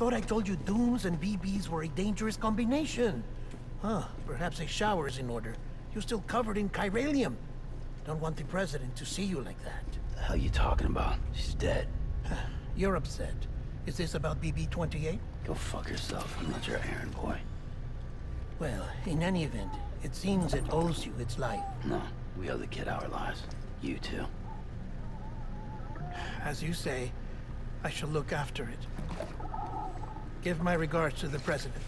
thought I told you dooms and BBs were a dangerous combination. Huh, perhaps a shower's in order. You're still covered in chiralium. Don't want the president to see you like that. The hell you talking about? She's dead. You're upset. Is this about BB-28? Go fuck yourself. I'm not your errand boy. Well, in any event, it seems it owes you its life. No, we owe the kid our lives. You too. As you say, I shall look after it. Give my regards to the president.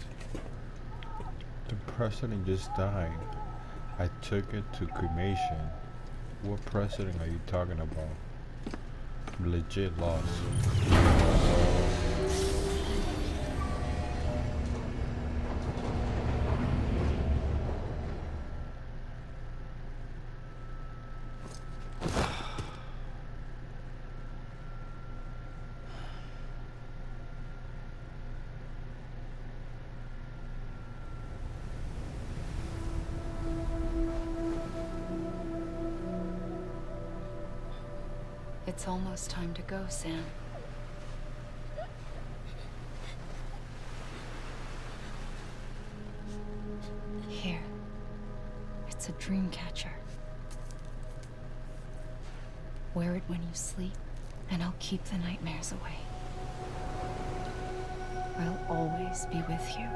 The president just died. I took it to cremation. What president are you talking about? Legit lost. It's almost time to go, Sam. Here. It's a dream catcher. Wear it when you sleep, and I'll keep the nightmares away. I'll always be with you.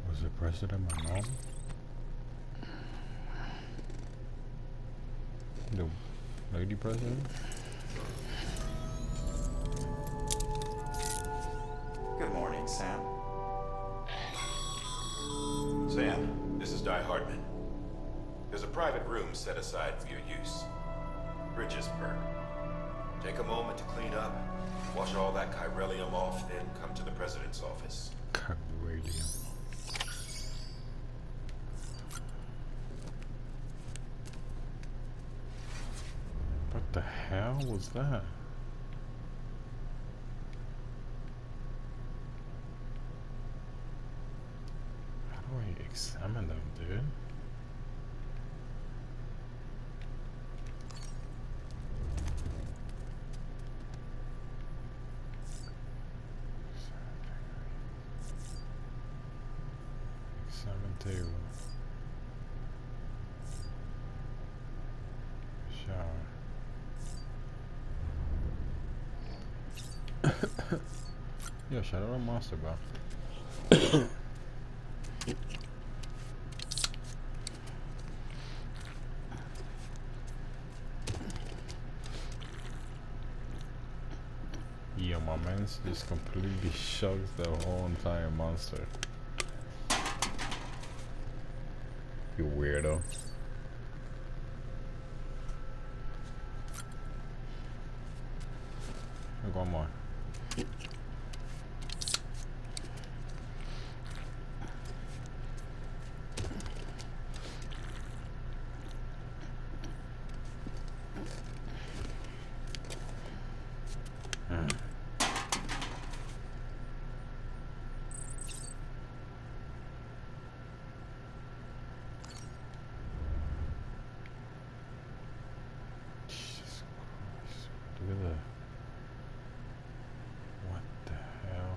Was the president my mom? The lady president? Good morning, Sam. Sam, this is Di Hartman. There's a private room set aside for your use. Bridges perk. Take a moment to clean up, wash all that chiralium off, then come to the president's office. Chiralium. What the hell was that? How do I examine them, dude? Examine table. Shower. Yo, shout out to Monster, bro. Yo, my man's just completely shucks the whole entire monster. You weirdo. Look, one more. Jesus Christ. Look at that. What the hell?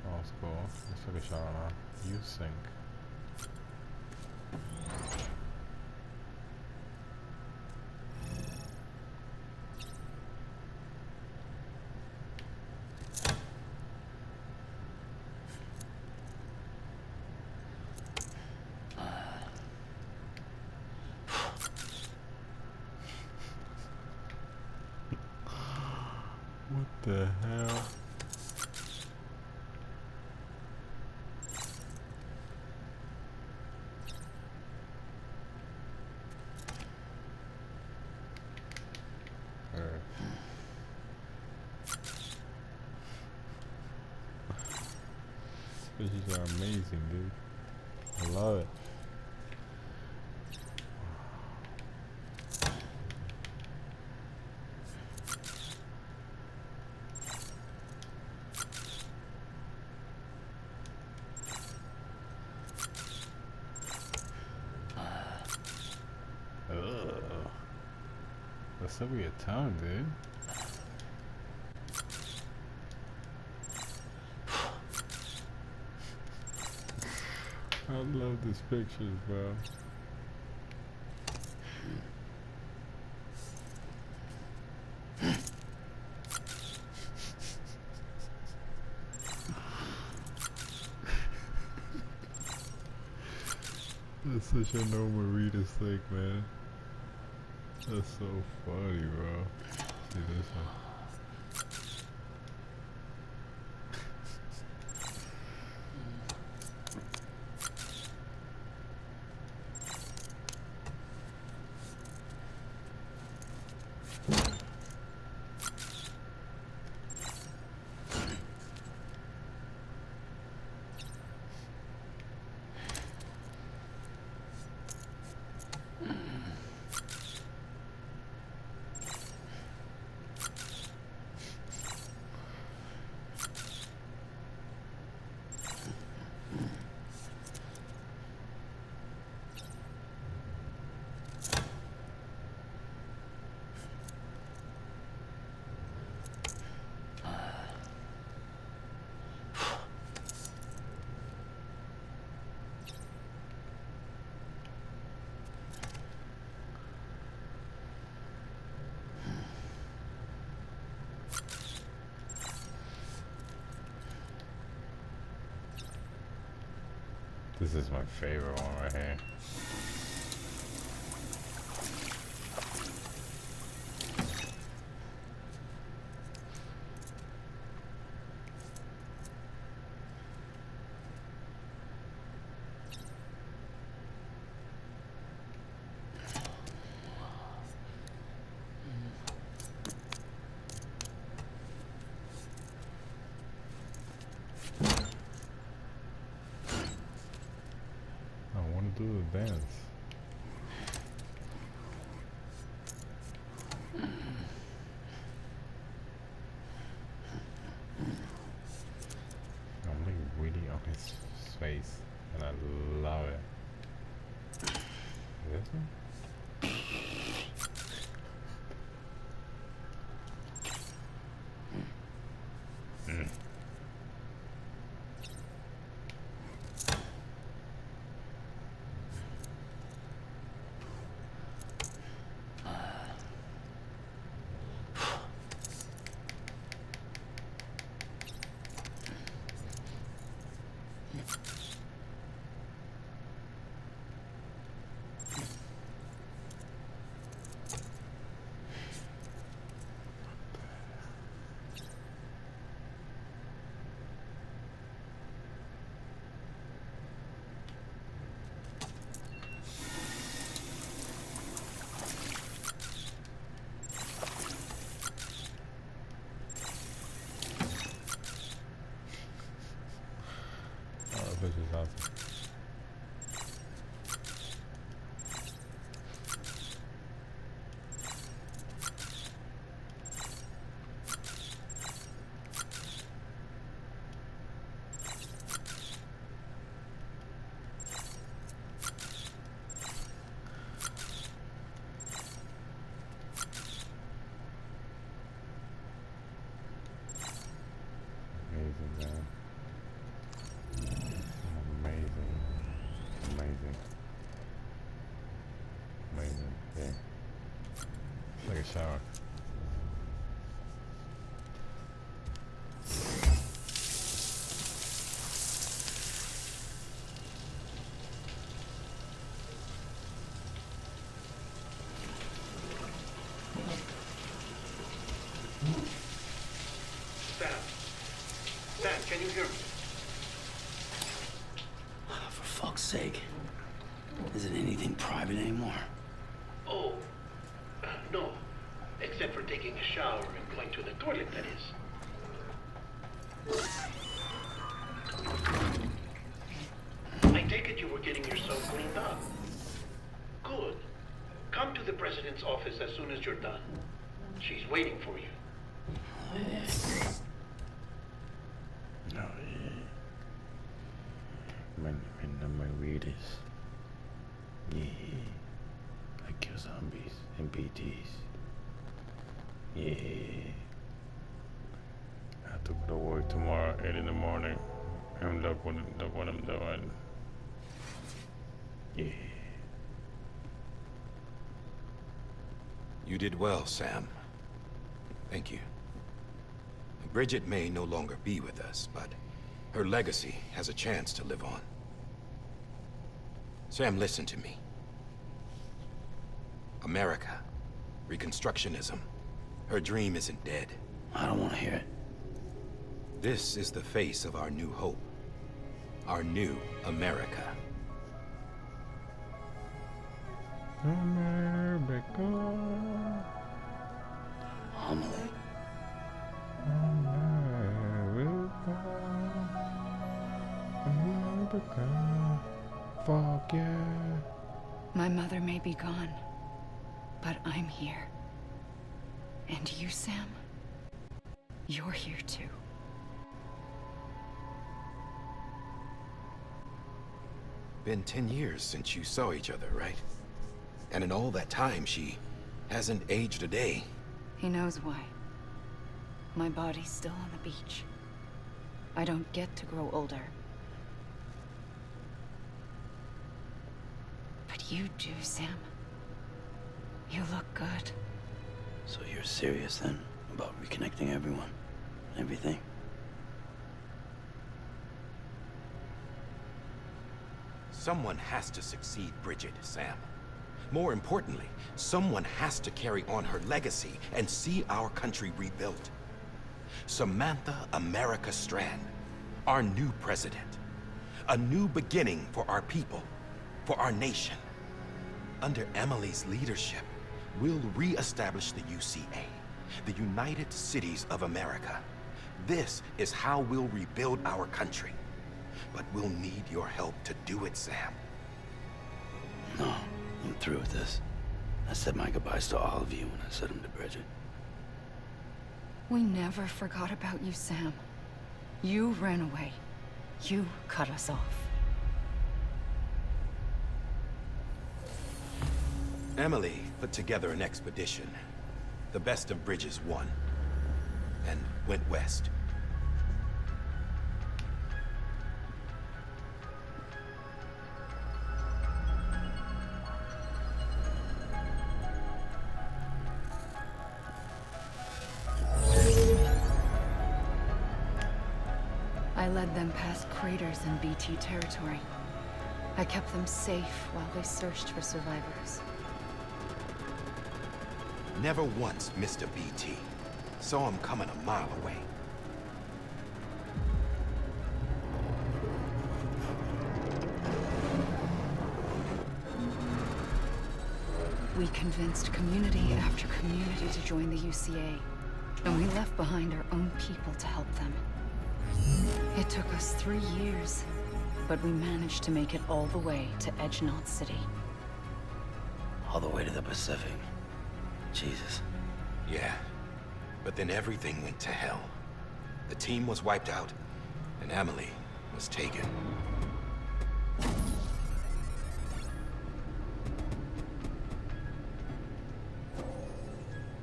Oh, it's cool. Let's take a shot on her. You sink. What the hell? Fishes are amazing, dude. I love it. still be a town, dude. I love these pictures, bro. That's such a no Marita's thing, man. That's so funny, bro. See this one. This is my favorite one right here. Do the dance. I'm like really on his face, and I love it. This one? This is awesome. Amazing, man. Amazing, yeah. It's like a shower. Sam, can you hear me? For fuck's sake. Isn't anything private anymore? Oh, no. Except for taking a shower and going to the toilet, that is. I take it you were getting yourself cleaned up. Good. Come to the president's office as soon as you're done. She's waiting for you. No, my readers. Yeah. I kill zombies and BTs. Yeah. I have to go to work tomorrow, 8 in the morning. And look what I'm doing. Yeah. You did well, Sam. Thank you. Bridget may no longer be with us, but her legacy has a chance to live on. Sam, listen to me. America, Reconstructionism, her dream isn't dead. I don't want to hear it. This is the face of our new hope. Our new America. America. Homily. America. America. Fuck yeah. My mother may be gone, but I'm here. And you, Sam? You're here too. Been 10 years since you saw each other, right? And in all that time, she hasn't aged a day. He knows why. My body's still on the beach. I don't get to grow older. But you do, Sam. You look good. So you're serious then about reconnecting everyone? Everything? Someone has to succeed Bridget, Sam. More importantly, someone has to carry on her legacy and see our country rebuilt. Samantha America Strand, our new president. A new beginning for our people, for our nation. Under Emily's leadership, we'll re-establish the UCA, the United Cities of America. This is how we'll rebuild our country. But we'll need your help to do it, Sam. No, I'm through with this. I said my goodbyes to all of you when I said them to Bridget. We never forgot about you, Sam. You ran away. You cut us off. Emily put together an expedition. The best of Bridges won. And went west. I led them past craters in BT territory. I kept them safe while they searched for survivors. Never once missed a BT. Saw him coming a mile away. We convinced community after community to join the UCA, and we left behind our own people to help them. It took us 3 years, but we managed to make it all the way to Edgenot City. All the way to the Pacific. Jesus. Yeah. But then everything went to hell. The team was wiped out, and Emily was taken.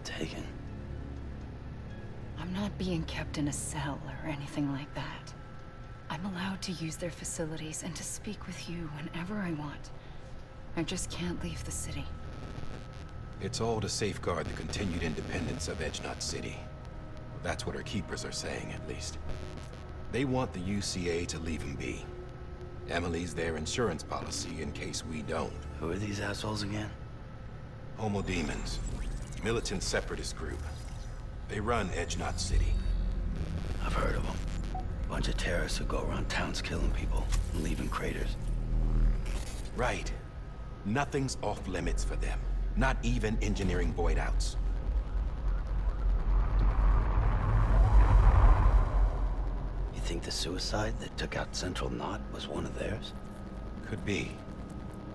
Taken. I'm not being kept in a cell or anything like that. I'm allowed to use their facilities and to speak with you whenever I want. I just can't leave the city. It's all to safeguard the continued independence of Edgenot City. That's what our keepers are saying, at least. They want the UCA to leave him be. Emily's their insurance policy in case we don't. Who are these assholes again? Homo Demons. Militant separatist group. They run Edgenot City. I've heard of them. Bunch of terrorists who go around towns killing people and leaving craters. Right. Nothing's off limits for them. Not even engineering void outs. You think the suicide that took out Central Knot was one of theirs? Could be.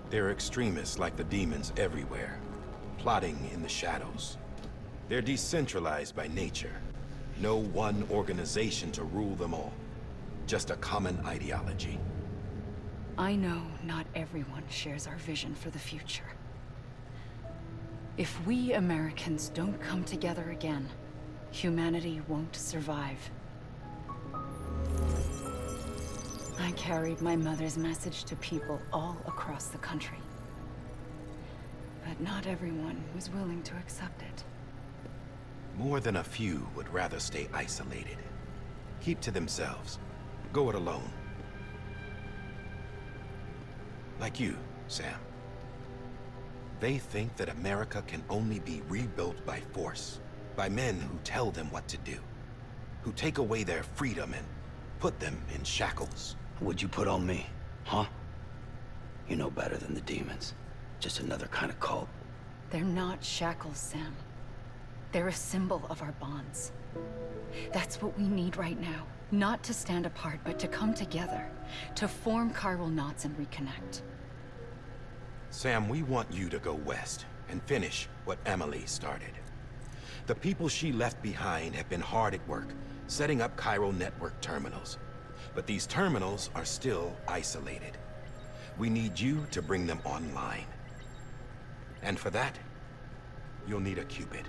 There are extremists like the demons everywhere, plotting in the shadows. They're decentralized by nature. No one organization to rule them all. Just a common ideology. I know not everyone shares our vision for the future. If we Americans don't come together again, humanity won't survive. I carried my mother's message to people all across the country. But not everyone was willing to accept it. More than a few would rather stay isolated. Keep to themselves. Go it alone. Like you, Sam. They think that America can only be rebuilt by force, by men who tell them what to do, who take away their freedom and put them in shackles. What'd you put on me, huh? You know better than the demons. Just another kind of cult. They're not shackles, Sam. They're a symbol of our bonds. That's what we need right now. Not to stand apart, but to come together. To form chiral knots and reconnect. Sam, we want you to go west and finish what Emily started. The people she left behind have been hard at work, setting up chiral network terminals. But these terminals are still isolated. We need you to bring them online. And for that, you'll need a Cupid.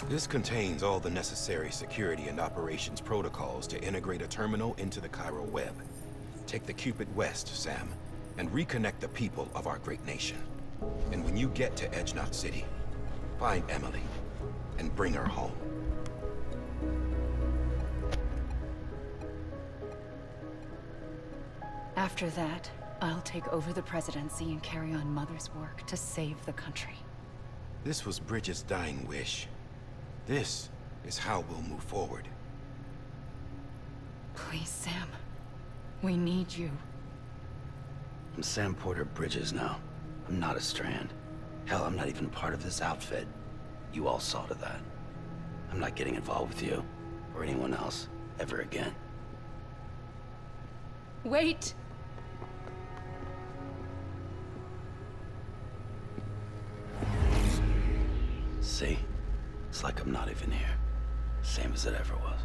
This contains all the necessary security and operations protocols to integrate a terminal into the chiral web. Take the Cupid west, Sam, and reconnect the people of our great nation. And when you get to Edge Knot City, find Emily and bring her home. After that, I'll take over the presidency and carry on Mother's work to save the country. This was Bridget's dying wish. This is how we'll move forward. Please, Sam. We need you. I'm Sam Porter Bridges now. I'm not a Strand. Hell, I'm not even part of this outfit. You all saw to that. I'm not getting involved with you, or anyone else, ever again. Wait! See? It's like I'm not even here. Same as it ever was.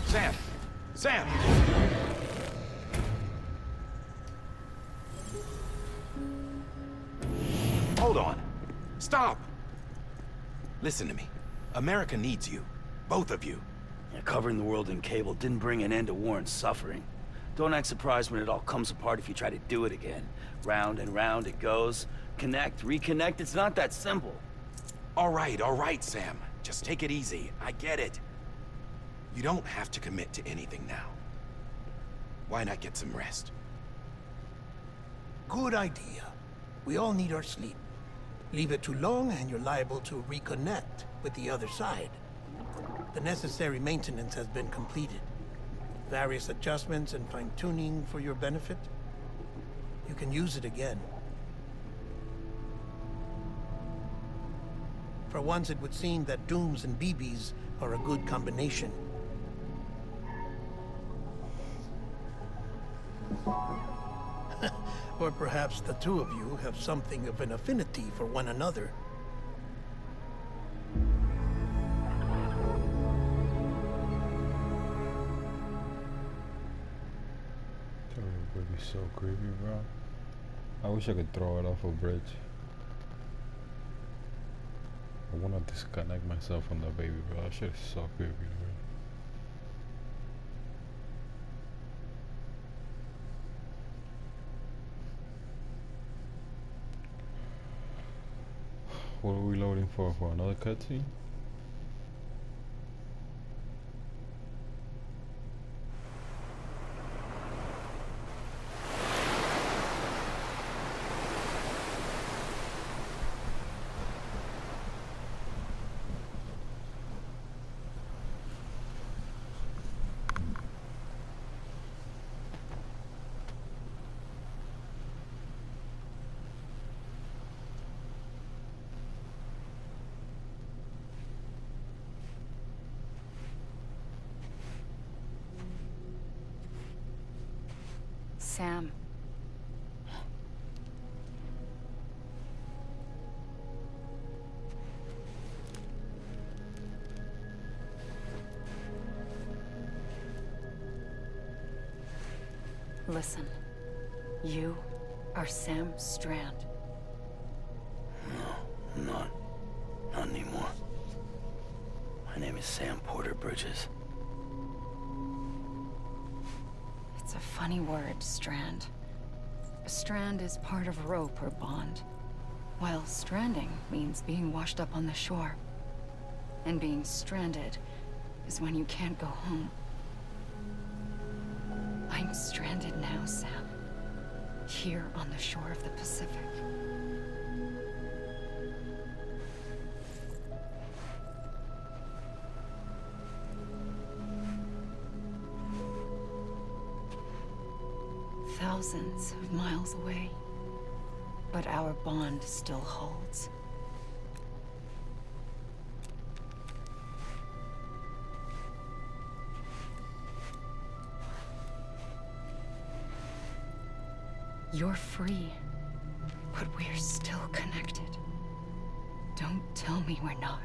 Sam! Sam! Hold on. Stop! Listen to me. America needs you. Both of you. Yeah, covering the world in cable didn't bring an end to war and suffering. Don't act surprised when it all comes apart if you try to do it again. Round and round it goes. Connect, reconnect, it's not that simple. All right, Sam. Just take it easy. I get it. You don't have to commit to anything now. Why not get some rest? Good idea. We all need our sleep. Leave it too long and you're liable to reconnect with the other side. The necessary maintenance has been completed. Various adjustments and fine-tuning for your benefit. You can use it again. For once, it would seem that Dooms and BBs are a good combination. Or perhaps the two of you have something of an affinity for one another. That would be so creepy, bro. I wish I could throw it off a bridge. I wanna disconnect myself from that baby, bro. That shit is so creepy, bro. What are we loading for? For another cutscene? Sam. Listen. You are Sam Strand. Sam Porter Bridges. It's a funny word, strand. A strand is part of rope or bond, while stranding means being washed up on the shore. And being stranded is when you can't go home. I'm stranded now, Sam. Here on the shore of the Pacific. Thousands of miles away. But our bond still holds. You're free, but we're still connected. Don't tell me we're not.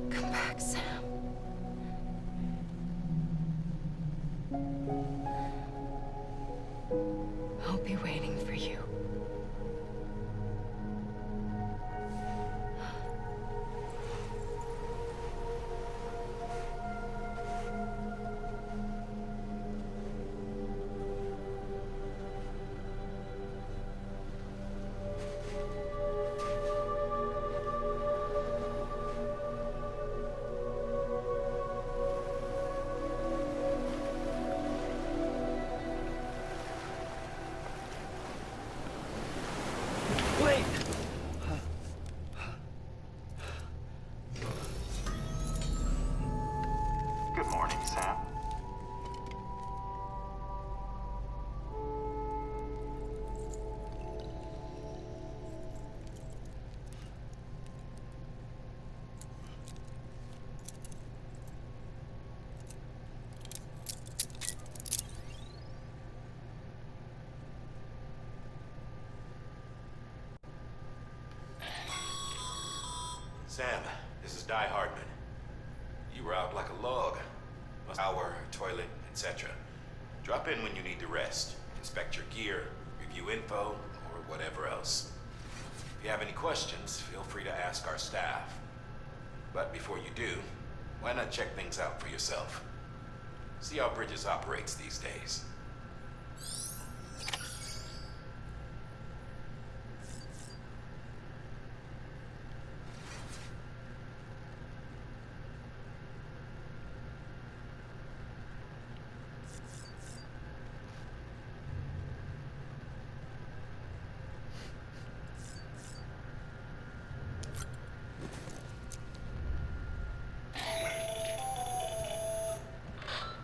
Come back, Sam. I'll be waiting for you. Wait! Good morning, Sam. Sam, this is Die Hardman. You were out like a log. Shower, toilet, etc. Drop in when you need to rest, inspect your gear, review info, or whatever else. If you have any questions, feel free to ask our staff. But before you do, why not check things out for yourself? See how Bridges operates these days.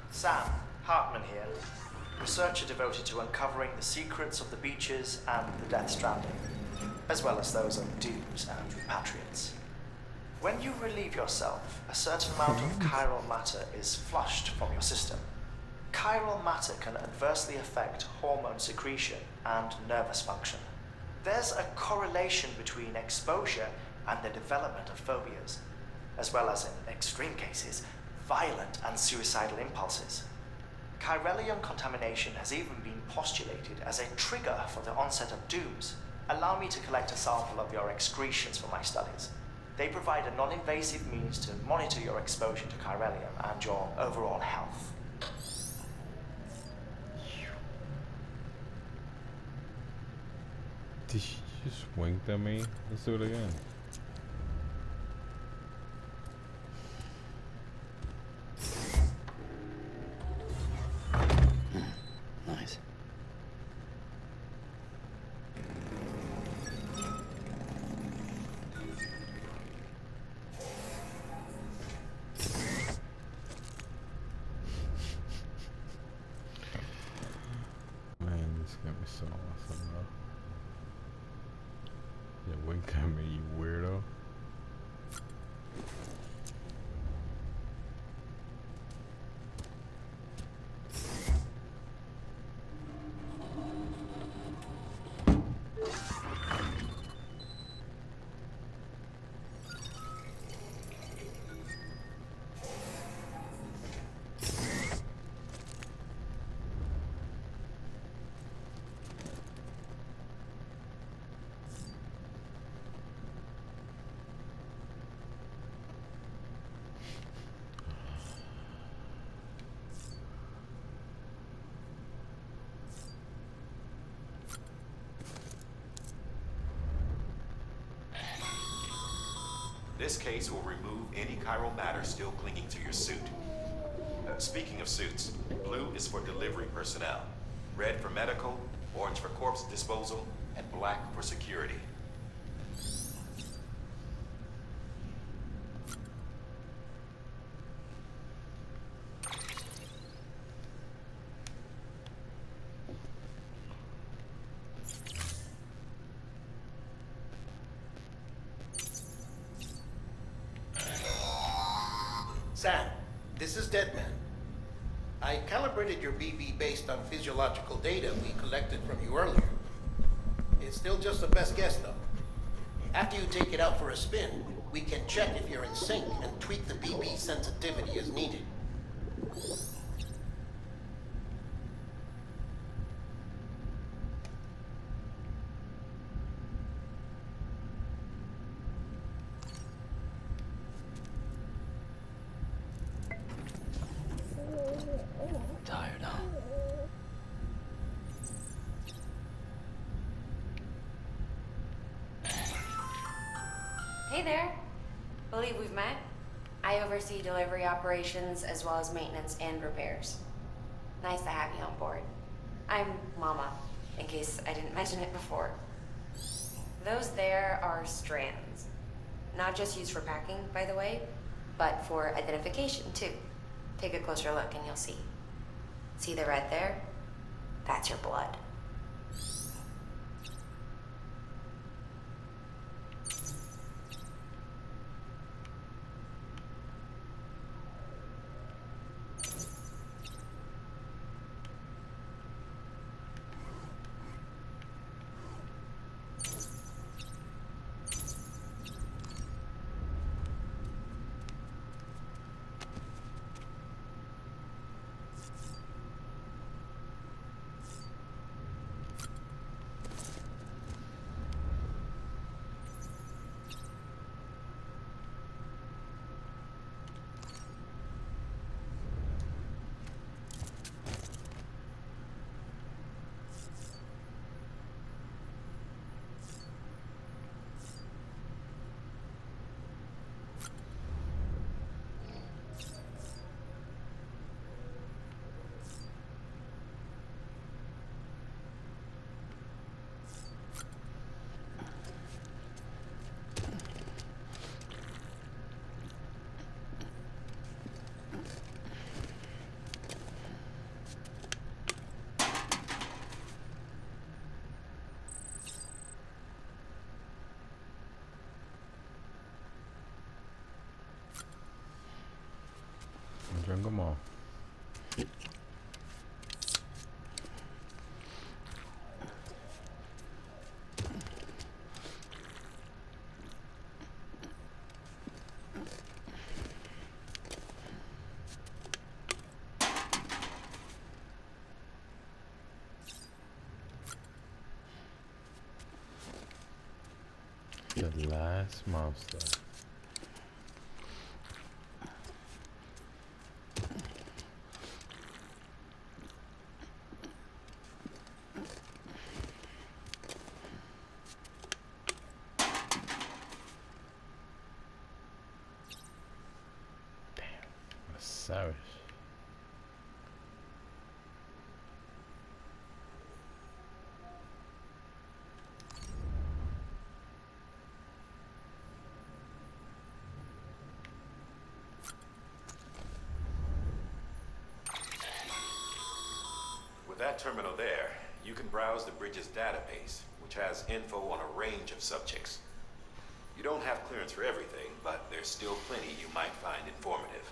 Sam, Hartman here, researcher devoted to uncovering the secrets of the beaches and the Death Stranding, as well as those of dooms and repatriates. When you relieve yourself, a certain amount of chiral matter is flushed from your system. Chiral matter can adversely affect hormone secretion and nervous function. There's a correlation between exposure and the development of phobias, as well as, in extreme cases, violent and suicidal impulses. Chiralium contamination has even been postulated as a trigger for the onset of dooms. Allow me to collect a sample of your excretions for my studies. They provide a non-invasive means to monitor your exposure to chiralium and your overall health. Did she just wink at me? Let's do it again. Nice. Man, this is gonna be so awesome, bro. Yeah, wink at me, you weirdo. This case will remove any chiral matter still clinging to your suit. Speaking of suits, blue is for delivery personnel, red for medical, orange for corpse disposal, and black for security. Sam, this is Deadman. I calibrated your BB based on physiological data we collected from you earlier. It's still just the best guess, though. After you take it out for a spin, we can check if you're in sync and tweak the BB sensitivity as needed. Tired, huh? Hey there. Believe we've met? I oversee delivery operations as well as maintenance and repairs. Nice to have you on board. I'm Mama, in case I didn't mention it before. Those there are strands. Not just used for packing, by the way, but for identification too. Take a closer look and you'll see. See the red there? That's your blood. Drink them all. The last monster. Savage. With that terminal there, you can browse the bridge's database, which has info on a range of subjects. You don't have clearance for everything, but there's still plenty you might find informative.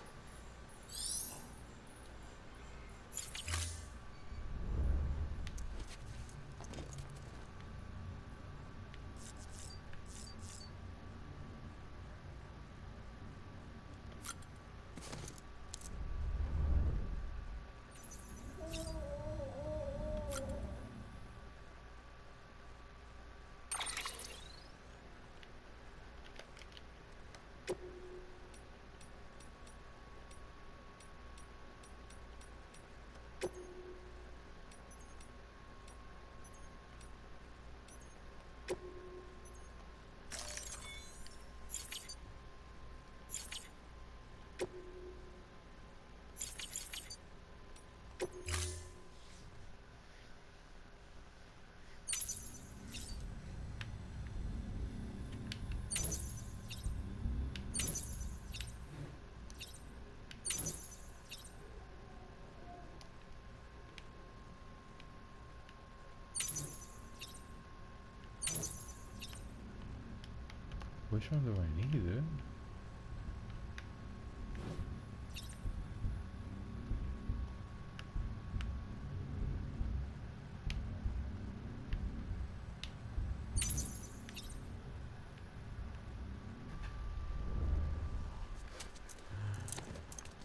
Which one do I need, dude?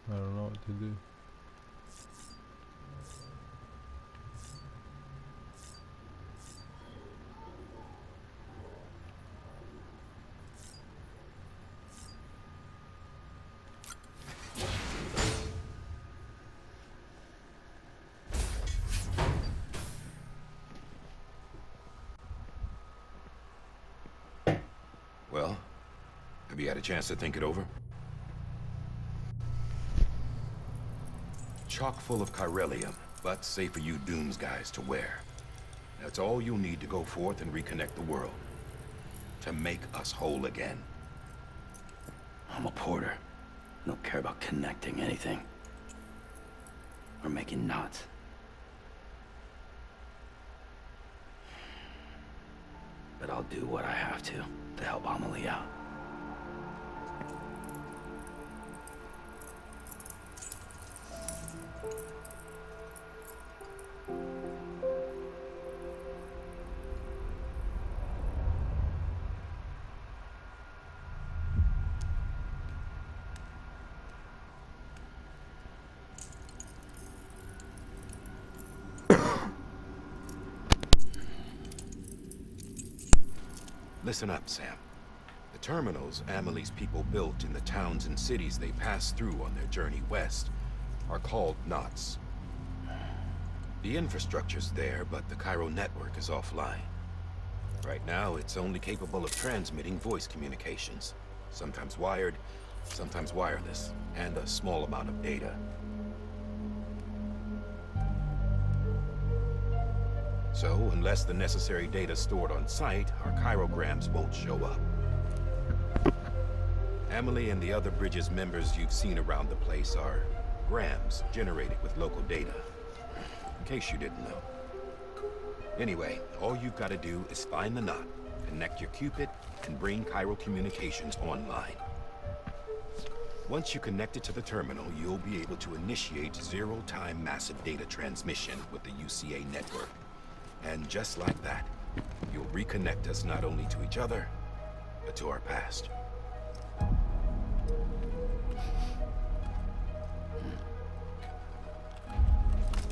I don't know what to do. Well, have you had a chance to think it over? Chock full of chiralium, but safe for you Dooms guys to wear. That's all you'll need to go forth and reconnect the world. To make us whole again. I'm a porter. I don't care about connecting anything. Or making knots. But I'll do what I have to help Amelie out. Listen up, Sam. The terminals Amelie's people built in the towns and cities they passed through on their journey west are called knots. The infrastructure's there, but the Cairo network is offline. Right now, it's only capable of transmitting voice communications. Sometimes wired, sometimes wireless, and a small amount of data. So, unless the necessary data stored on site, our chirograms won't show up. Amelie and the other Bridges members you've seen around the place are grams generated with local data. In case you didn't know. Anyway, all you've got to do is find the knot, connect your Cupid, and bring Cairo communications online. Once you connect it to the terminal, you'll be able to initiate zero-time massive data transmission with the UCA network. And just like that, you'll reconnect us not only to each other, but to our past.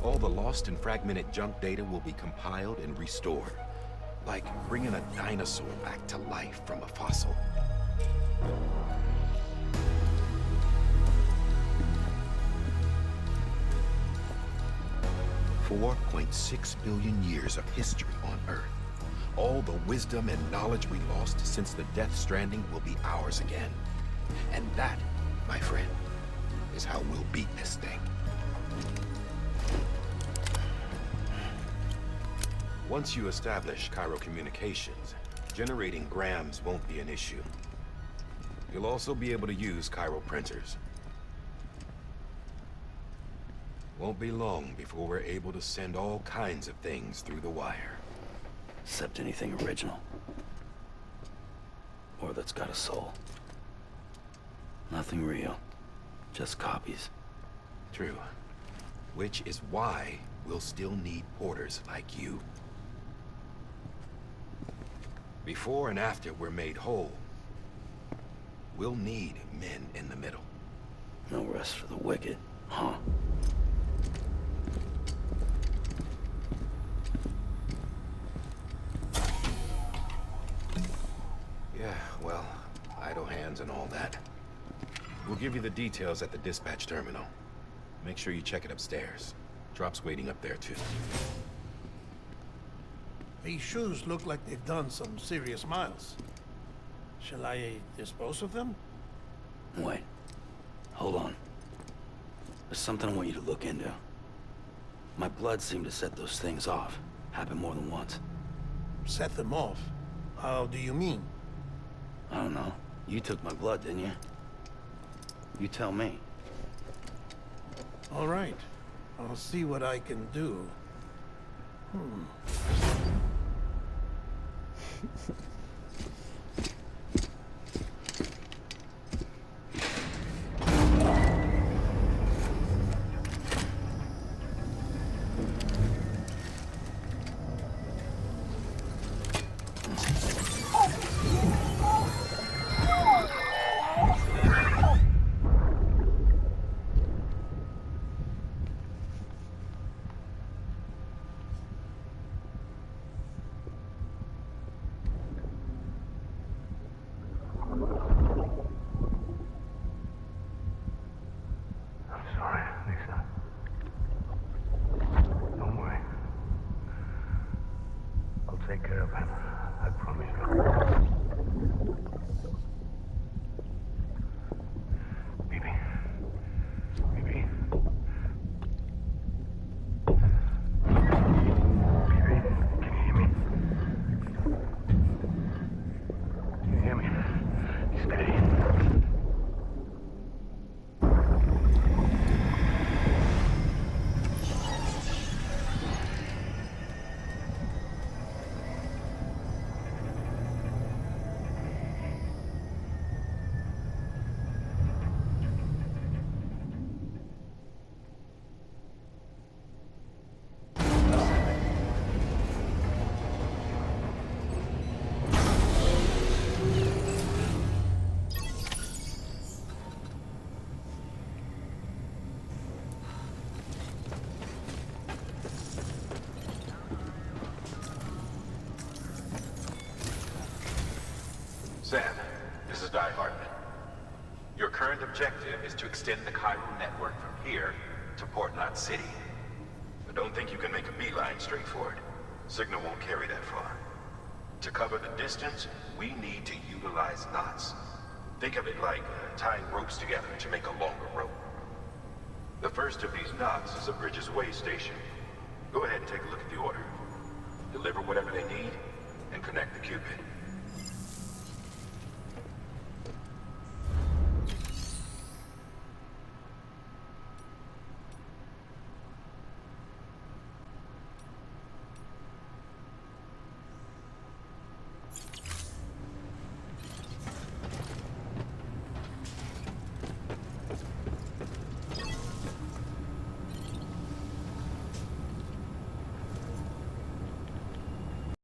All the lost and fragmented junk data will be compiled and restored. Like bringing a dinosaur back to life from a fossil. 4.6 billion years of history on Earth. All the wisdom and knowledge we lost since the Death Stranding will be ours again. And that, my friend, is how we'll beat this thing. Once you establish Cairo communications, generating grams won't be an issue. You'll also be able to use Cairo printers. Won't be long before we're able to send all kinds of things through the wire. Except anything original. Or that's got a soul. Nothing real. Just copies. True. Which is why we'll still need porters like you. Before and after we're made whole, we'll need men in the middle. No rest for the wicked, huh? Yeah, well, idle hands and all that. We'll give you the details at the dispatch terminal. Make sure you check it upstairs. Drop's waiting up there, too. These shoes look like they've done some serious miles. Shall I dispose of them? Wait. Hold on. There's something I want you to look into. My blood seemed to set those things off. Happened more than once. Set them off? How do you mean? I don't know. You took my blood, didn't you? You tell me. All right. I'll see what I can do. take care of him. I promise you. Baby. Baby. Baby, can you hear me? Can you hear me? Steady. Sam, this is Hartman. Your current objective is to extend the Cairo network from here to Port Knot City. But don't think you can make a beeline straight for it. Signal won't carry that far. To cover the distance, we need to utilize knots. Think of it like tying ropes together to make a longer rope. The first of these knots is a Bridges way station. Go ahead and take a look at the order. Deliver whatever they need, and connect the Cupid.